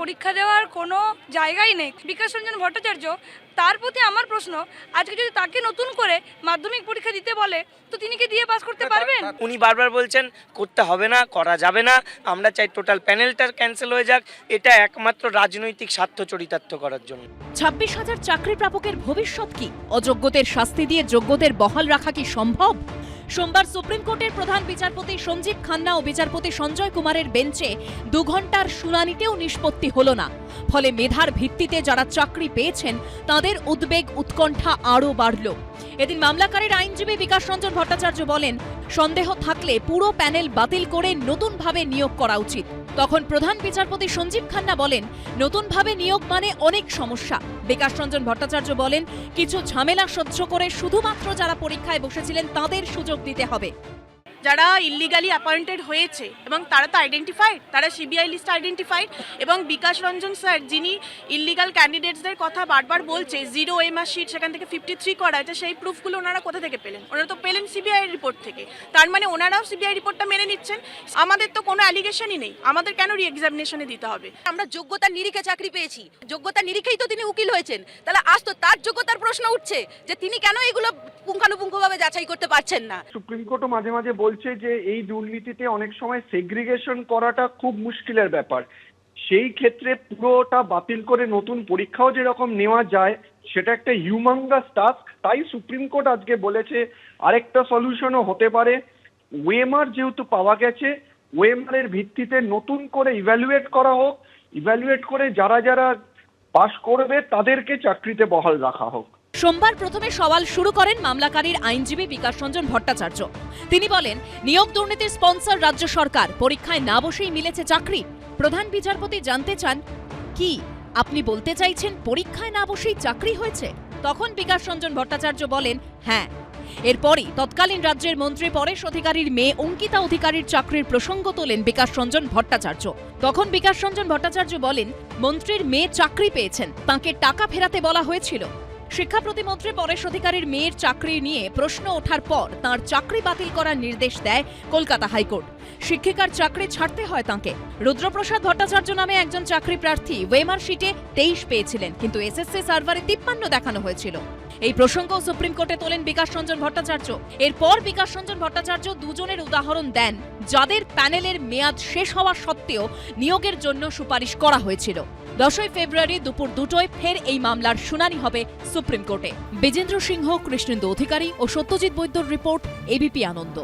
পরীক্ষা দেওয়ার কোনো জায়গাই নেই। বিকাশ রঞ্জন ভট্টাচার্য, তার প্রতি আমার প্রশ্ন, আজকে যদি তাকে নতুন করে মাধ্যমিক পরীক্ষা দিতে বলে তো তিনি কি দিয়ে পাস করতে পারবেন? উনি বারবার বলছেন করতে হবে না, করা যাবে না, আমরা চাই টোটাল প্যানেলটার ক্যান্সেল হয়ে যাক। এটা একমাত্র রাজনৈতিক স্বার্থ চরিতার্থ করার জন্য। 26,000 চাকরি প্রাপকের ভবিষ্যৎ কি? অযোগ্যদের শাস্তি দিয়ে যোগ্যদের বহাল রাখা কি সম্ভব? সোমবার সুপ্রিম কোর্টের প্রধান বিচারপতি সঞ্জীব খান্না ও বিচারপতি সঞ্জয় কুমারের বেঞ্চে 2 ঘন্টার শুনানিতেও নিষ্পত্তি হলো না। ফলে মেধার ভিত্তিতে যারা চাকরি পেয়েছেন তাদের উদ্বেগ উৎকণ্ঠা আরও বাড়ল। এদিন মামলাকারীর আইনজীবী বিকাশ রঞ্জন ভট্টাচার্য বলেন, সন্দেহ থাকলে পুরো প্যানেল বাতিল করে নতুনভাবে নিয়োগ করা উচিত। তখন প্রধান বিচারপতি সঞ্জীব খান্না বলেন, নতুনভাবে নিয়োগ মানে অনেক সমস্যা। বিকাশ রঞ্জন ভট্টাচার্য বলেন, কিছু ঝামেলা সহ্য করে শুধুমাত্র যারা পরীক্ষায় বসেছিলেন তাদের সুযোগ দিতে হবে। যারা ইল্লিগালি অ্যাপয়েন্টেড হয়েছে এবং তারা তো আইডেন্টিফাইড, তারা সিবিআই লিস্ট আইডেন্টিফাইড, এবং বিকাশ রঞ্জন স্যার যিনি ইল্লিগাল ক্যান্ডিডেটসদের কথা বারবার বলছে 0 এমআর শিট সেখান থেকে 53 করা, এটা সেই প্রুফগুলো ওনারা কোথা থেকে পেলেন? ওনারা তো পেলেন সিবিআই রিপোর্ট থেকে। তার মানে ওনারাও সিবিআই রিপোর্টটা মেনে নিচ্ছেন। আমাদের তো কোনো অ্যালিগেশনই নেই, আমাদের কেন রি-এক্সামিনেশনে দিতে হবে? আমরা যোগ্যতার নিরিখে চাকরি পেয়েছি, যোগ্যতার নিরিখেই তো তিনি উকিল হয়েছেন, তাহলে আজ তো তার যোগ্যতার প্রশ্ন উঠছে যে তিনি কেন এগুলো পুঙ্খানুপুঙ্খভাবে যাচাই করতে পারছেন না। সুপ্রিম কোর্টও মাঝে মাঝে বলছে যে এই দুর্নীতিতে অনেক সময় সেগ্রিগেশন করাটা খুব মুশকিলের ব্যাপার। সেই ক্ষেত্রে পুরোটা বাতিল করে নতুন পরীক্ষাও যেরকম নেওয়া যায় সেটা একটা হিউমাঙ্গাস টাস্ক। তাই সুপ্রিম কোর্ট আজকে বলেছে আরেকটা সলিউশনও হতে পারে, ওয়েমার যেহেতু পাওয়া গেছে ওয়েমারের ভিত্তিতে নতুন করে ইভ্যালুয়েট করা হোক, ইভ্যালুয়েট করে যারা যারা পাশ করবে তাদেরকে চাকরিতে বহাল রাখা হোক। সোমবার প্রথমে সওয়াল শুরু করেন মামলাকারীর আইনজীবী বিকাশ রঞ্জন ভট্টাচার্য। তিনি বলেন, নিয়োগ দুর্নীতির স্পন্সর রাজ্য সরকার, পরীক্ষায় না বসেই মিলেছে চাকরি। প্রধান বিচারপতি জানতে চান, কি আপনি বলতে চাইছেন পরীক্ষায় না বসেই চাকরি হয়েছে? তখন বিকাশ রঞ্জন ভট্টাচার্য বলেন, হ্যাঁ। এরপরই তৎকালীন রাজ্যের মন্ত্রী পরেশ অধিকারীর মেয়ে অঙ্কিতা অধিকারীর চাকরির প্রসঙ্গ তোলেন বিকাশ রঞ্জন ভট্টাচার্য। তখন বিকাশ রঞ্জন ভট্টাচার্য বলেন, মন্ত্রীর মেয়ে চাকরি পেয়েছেন, তাঁকে টাকা ফেরাতে বলা হয়েছিল। শিক্ষা প্রতিমন্ত্রী পরেশ অধিকারীর মেয়ের চাকরি নিয়ে প্রশ্ন ওঠার পর তাঁর চাকরি বাতিল করার নির্দেশ দেয় কলকাতা হাইকোর্ট। শিক্ষিকার চাকরি ছাড়তে হয় তাঁকে। রুদ্রপ্রসাদ ভট্টাচার্য নামে একজন চাকরি প্রার্থী ওয়েমার শিটে 23 পেয়েছিলেন, কিন্তু এসএসসি সার্ভারে 53 দেখানো হয়েছিল। এই প্রসঙ্গ সুপ্রিম কোর্টে তোলেন বিকাশ রঞ্জন ভট্টাচার্য। এরপর বিকাশ রঞ্জন ভট্টাচার্য দুজনের উদাহরণ দেন যাদের প্যানেলের মেয়াদ শেষ হওয়া সত্ত্বেও নিয়োগের জন্য সুপারিশ করা হয়েছিল। 10 ফেব্রুয়ারি দুপুর 2টায় ফের এই মামলার শুনানি হবে সুপ্রিম কোর্টে। বিজেন্দ্র সিংহ, কৃষ্ণেন্দু অধিকারী ও সত্যজিৎ বৈদ্যর রিপোর্ট, এবিপি আনন্দ।